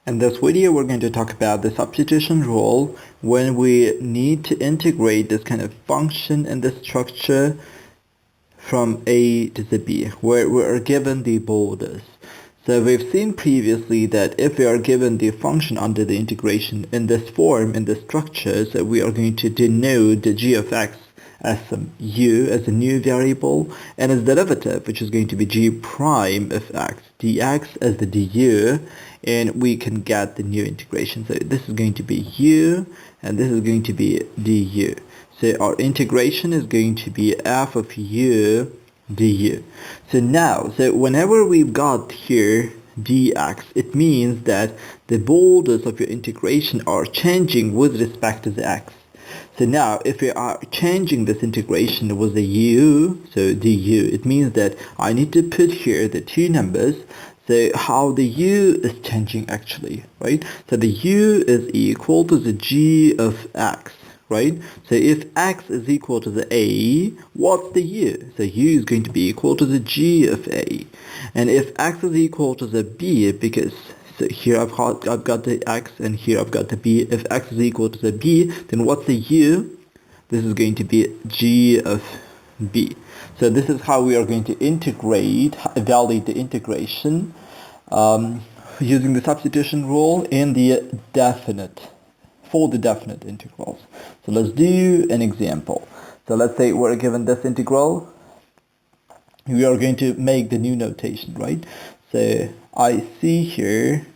In this video, we're going to talk about the substitution rule when we need to integrate this kind of function in the structure from A to the B, where we are given the borders. So we've seen previously that if we are given the function under the integration in this form, in the structure, so we are going to denote the g of x as some u as a new variable, and its derivative, which is going to be g prime of x dx as the du, and we can get the new integration. So this is going to be u, and this is going to be du. So our integration is going to be f of u du. So now, whenever we've got here dx, it means that the borders of your integration are changing with respect to the x. So now, if we are changing this integration with the u, so du, it means that I need to put here the two numbers. So how the u is changing actually, right? So the u is equal to the g of x, right? So if x is equal to the a, what's the u? So u is going to be equal to the g of a. And if x is equal to the b, because so here I've got the x and here I've got the b. If x is equal to the b, then what's the u? This is going to be g of b. So this is how we are going to evaluate the integration using the substitution rule in the for the definite integrals. So let's do an example. So let's say we're given this integral. We are going to make the new notation, right? So I see here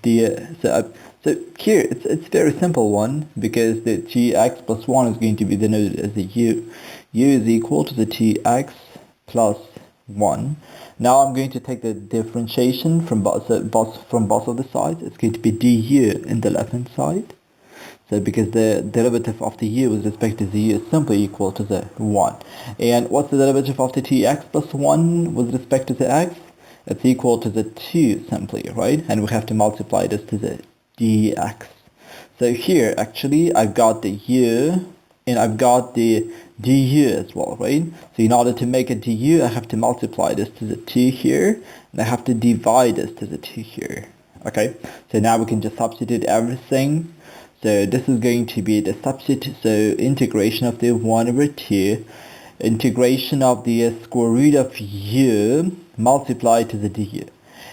so here it's very simple one, because the tx plus 1 is going to be denoted as the u. U is equal to the tx plus 1. Now I'm going to take the differentiation from both of the sides. It's going to be du in the left hand side. So because the derivative of the u with respect to the u is simply equal to the 1. And what's the derivative of the tx plus 1 with respect to the x? It's equal to the 2 simply, right? And we have to multiply this to the dx. So here actually I've got the u and I've got the du as well, right? So in order to make a du, I have to multiply this to the 2 here, and I have to divide this to the 2 here. Okay, so now we can just substitute everything. So this is going to be the integration of the 1 over 2, integration of the square root of u multiplied to the du.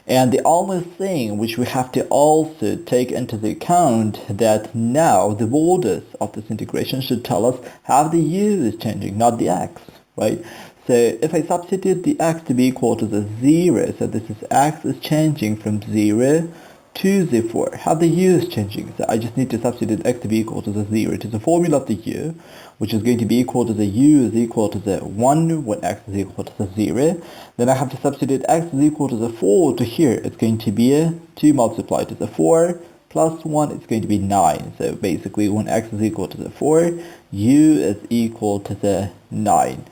And the only thing which we have to also take into the account that now the borders of this integration should tell us how the u is changing, not the x, right? So if I substitute the x to be equal to the 0, so this is x is changing from 0 to the 4. How the u is changing? So I just need to substitute x to be equal to the 0. It is the formula of the u, which is going to be equal to the u is equal to the 1 when x is equal to the 0. Then I have to substitute x is equal to the 4 to here. It's going to be 2 multiplied to the 4 plus 1. It's going to be 9. So basically when x is equal to the 4, u is equal to the 9.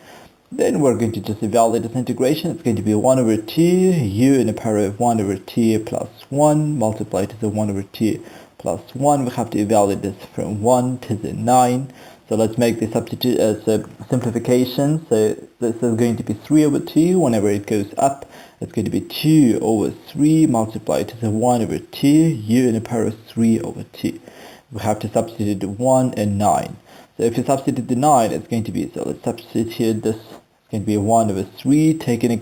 Then we're going to just evaluate this integration. It's going to be 1 over 2, u in the power of 1 over 2 plus 1 multiplied to the 1 over 2 plus 1. We have to evaluate this from 1 to the 9. So let's make the simplification. So this is going to be 3 over 2. Whenever it goes up, it's going to be 2 over 3 multiplied to the 1 over 2, u in the power of 3 over 2. We have to substitute the 1 and 9. So if you substitute the 9, it's going to be, so let's substitute this. It's going to be 1 over 3 taken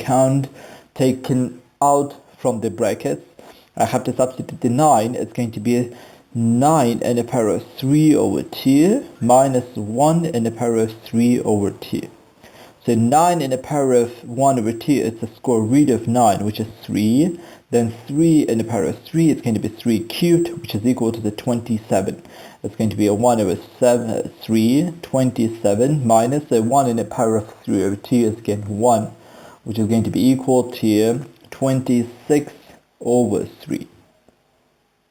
out from the brackets. I have to substitute the 9. It's going to be 9 in the power of 3 over 2 minus 1 in the power of 3 over 2. So 9 in the power of 1 over 2 is the square root of 9, which is 3. Then 3 in the power of 3 is going to be 3 cubed, which is equal to the 27. It's going to be a 1 over 27 minus the 1 in the power of 3 over 2 is again 1, which is going to be equal to 26 over 3.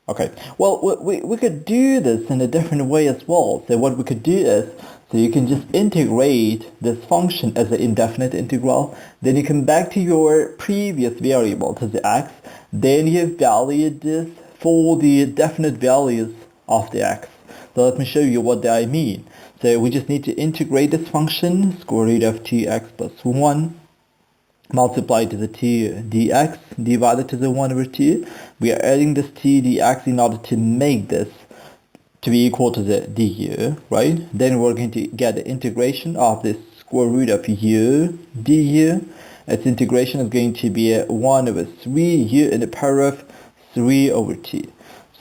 Okay, well, we could do this in a different way as well. So what we could do is, so you can just integrate this function as an indefinite integral, then you come back to your previous variable, to the x, then you evaluate this for the definite values of the x. So let me show you what I mean. So we just need to integrate this function, square root of 2x plus 1, multiplied to the 2 dx divided to the 1 over 2. We are adding this 2 dx in order to make this to be equal to the du, right? Then we're going to get the integration of the square root of u du. Its integration is going to be 1 over 3 u in the power of 3 over 2.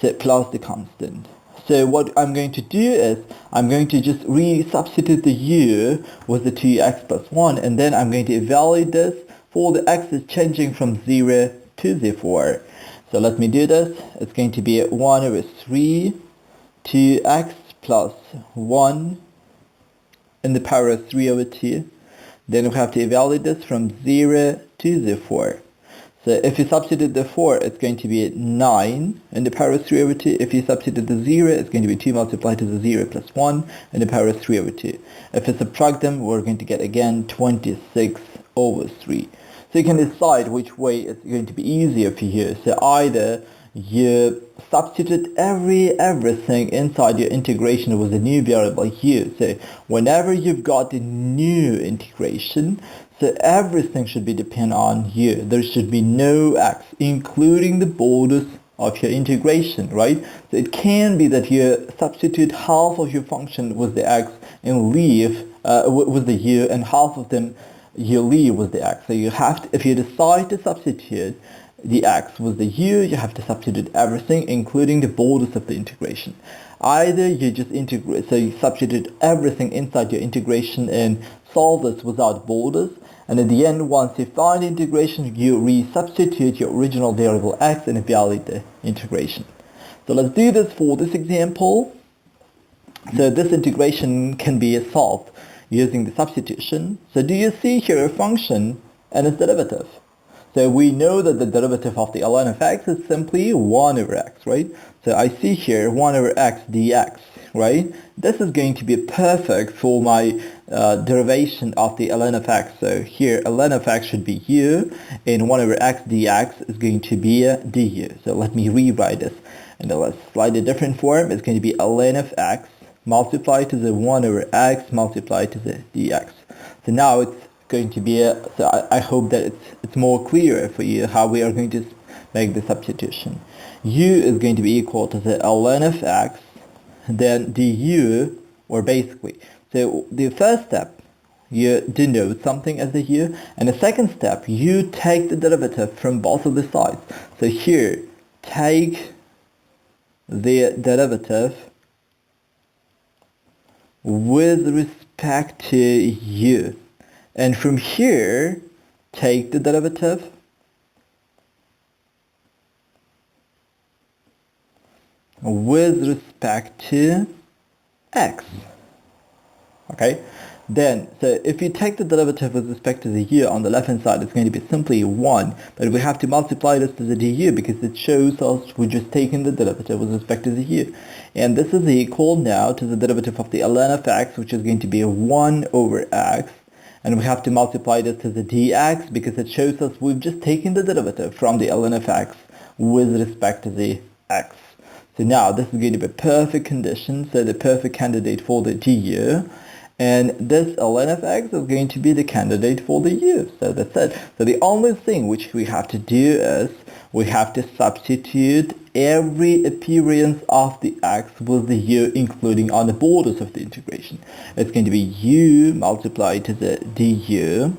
So plus the constant. So what I'm going to do is I'm going to just re-substitute the u with the 2x plus 1, and then I'm going to evaluate this for the x is changing from 0 to the 4. So let me do this. It's going to be 1 over 3 2x plus 1 in the power of 3 over 2. Then we have to evaluate this from 0 to the 4. So if you substitute the 4, it's going to be 9 in the power of 3 over 2. If you substitute the 0, it's going to be 2 multiplied to the 0 plus 1 in the power of 3 over 2. If you subtract them, we're going to get again 26 over 3. So you can decide which way it's going to be easier for you. So either you substitute everything inside your integration with a new variable u. So whenever you've got a new integration, so everything should be depend on u. There should be no x, including the borders of your integration, right? So it can be that you substitute half of your function with the x and leave with the u, and half of them you leave with the x. So you have to, if you decide to substitute the x with the u, you have to substitute everything, including the borders of the integration. Either you just integrate, so you substitute everything inside your integration and solve this without borders, and at the end, once you find integration, you resubstitute your original variable x and evaluate the integration. So let's do this for this example. So this integration can be solved using the substitution. So do you see here a function and its derivative? So we know that the derivative of the ln of x is simply 1 over x, right? So I see here 1 over x dx, right? This is going to be perfect for my derivation of the ln of x. So here ln of x should be u, and 1 over x dx is going to be du. So let me rewrite this in a slightly different form. It's going to be ln of x multiplied to the 1 over x multiplied to the dx. So now it's going to be so I hope that it's more clear for you how we are going to make the substitution. U is going to be equal to the ln of x, then du, or basically, so the first step you denote something as a u, and the second step you take the derivative from both of the sides. So here take the derivative with respect to u. And from here, take the derivative with respect to x. Okay? Then, so if you take the derivative with respect to the u on the left hand side, it's going to be simply 1. But we have to multiply this to the du because it shows us we're just taking the derivative with respect to the u. And this is equal now to the derivative of the ln of x, which is going to be 1 over x. And we have to multiply this to the dx because it shows us we've just taken the derivative from the ln of x with respect to the x. So now this is going to be a perfect condition, so the perfect candidate for the du. And this ln of x is going to be the candidate for the u. So that's it. So the only thing which we have to do is we have to substitute every appearance of the x with the u, including on the borders of the integration. It's going to be u multiplied to the du.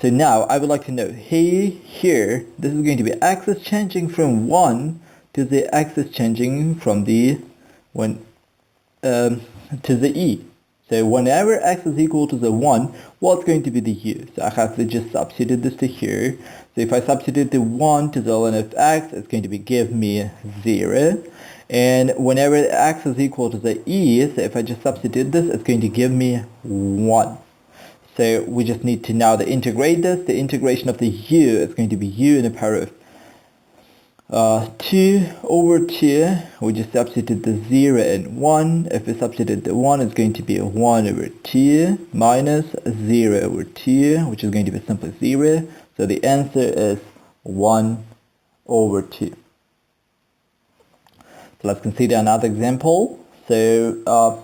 So now I would like to know here this is going to be x is changing from 1 to the x is changing from the to the e. So whenever x is equal to the 1, what's going to be the u? So I have to just substitute this to here. So if I substitute the 1 to the ln of x, it's going to be give me 0. And whenever x is equal to the e, so if I just substitute this, it's going to give me 1. So we just need to now integrate this. The integration of the u is going to be u in the power of 2 over 2, we just substitute the 0 and 1. If we substitute the 1, it's going to be 1 over 2 minus 0 over 2, which is going to be simply 0. So the answer is 1 over 2. So let's consider another example. So,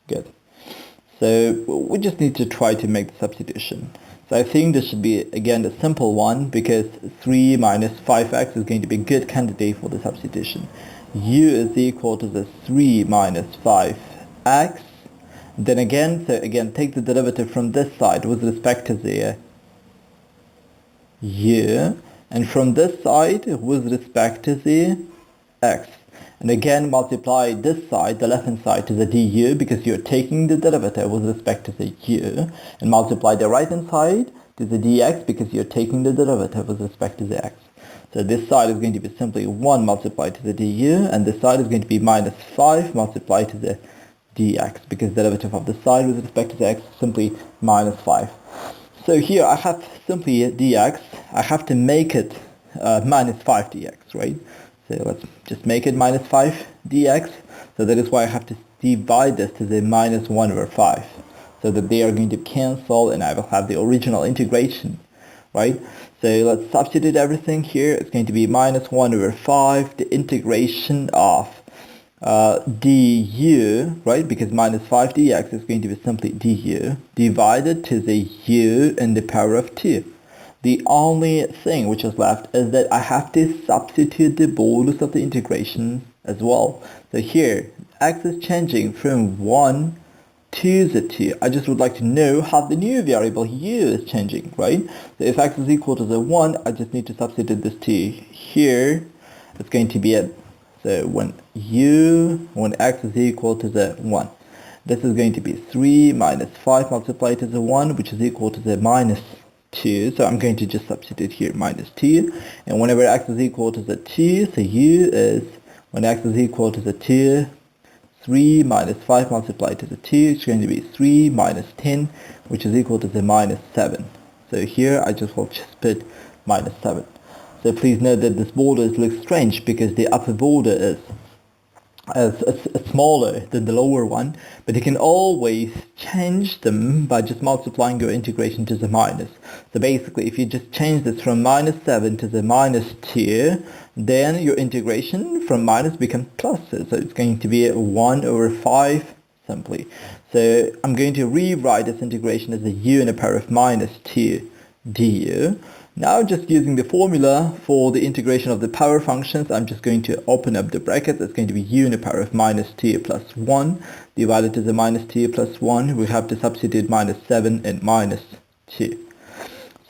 good. So we just need to try to make the substitution. So I think this should be, again, a simple one, because 3 minus 5x is going to be a good candidate for the substitution. U is equal to the 3 minus 5x. Then again, take the derivative from this side with respect to the u, and from this side with respect to the x. And again, multiply this side, the left-hand side, to the du, because you're taking the derivative with respect to the u, and multiply the right-hand side to the dx, because you're taking the derivative with respect to the x. So this side is going to be simply 1 multiplied to the du, and this side is going to be minus 5 multiplied to the dx, because the derivative of the side with respect to the x is simply minus 5. So here I have simply dx, I have to make it minus 5 dx, right? So let's just make it minus 5 dx. So that is why I have to divide this to the minus 1 over 5, so that they are going to cancel and I will have the original integration, right? So let's substitute everything here. It's going to be minus 1 over 5, the integration of du, right? Because minus 5 dx is going to be simply du divided to the u in the power of 2. The only thing which is left is that I have to substitute the modulus of the integration as well. So here, x is changing from 1 to the 2. I just would like to know how the new variable u is changing, right? So if x is equal to the 1, I just need to substitute this 2 here. It's going to be so when x is equal to the 1, this is going to be 3 minus 5 multiplied to the 1, which is equal to the minus 2. So I'm going to just substitute here minus 2. And whenever x is equal to the 2, so u is, when x is equal to the 2, 3 minus 5 multiplied to the 2, it's going to be 3 minus 10, which is equal to the minus 7. So here I just will just put minus 7. So please note that this border looks strange because the upper border is smaller than the lower one, but you can always change them by just multiplying your integration to the minus. So basically, if you just change this from minus 7 to the minus 2, then your integration from minus becomes plus. So it's going to be 1 over 5 simply. So I'm going to rewrite this integration as a u in the power of minus 2 du. Now, just using the formula for the integration of the power functions, I'm just going to open up the brackets. It's going to be u in the power of minus 2 plus 1 divided to the minus 2 plus 1. We have to substitute minus 7 and minus 2.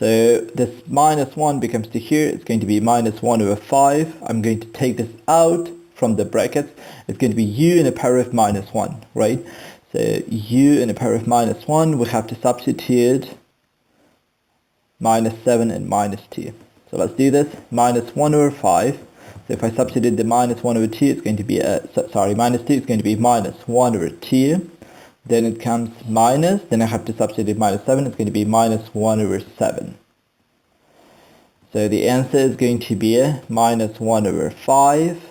So this minus 1 becomes to here. It's going to be minus 1 over 5. I'm going to take this out from the brackets. It's going to be u in the power of minus 1, right? So u in the power of minus 1, we have to substitute minus 7 and minus 2. So let's do this. Minus 1 over 5. So if I substitute the minus 1 over 2, it's going to be, minus 2 is going to be minus 1 over 2. Then it comes minus, then I have to substitute minus 7, it's going to be minus 1 over 7. So the answer is going to be minus 1 over 5.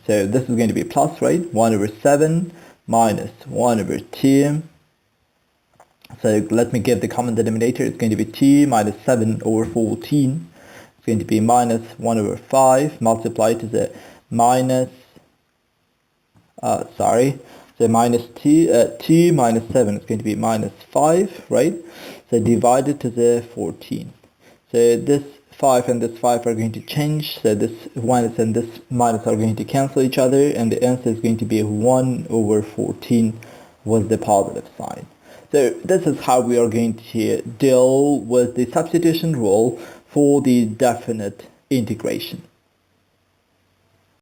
So this is going to be plus, right? 1 over 7 minus 1 over 2. So let me give the common denominator. It's going to be 2 minus 7 over 14. It's going to be minus 1 over 5 multiplied to the minus, so minus 2 minus 7 is going to be minus 5, right? So divided to the 14. So this 5 and this 5 are going to change. So this minus and this minus are going to cancel each other. And the answer is going to be 1 over 14 was the positive sign. So this is how we are going to deal with the substitution rule for the definite integration.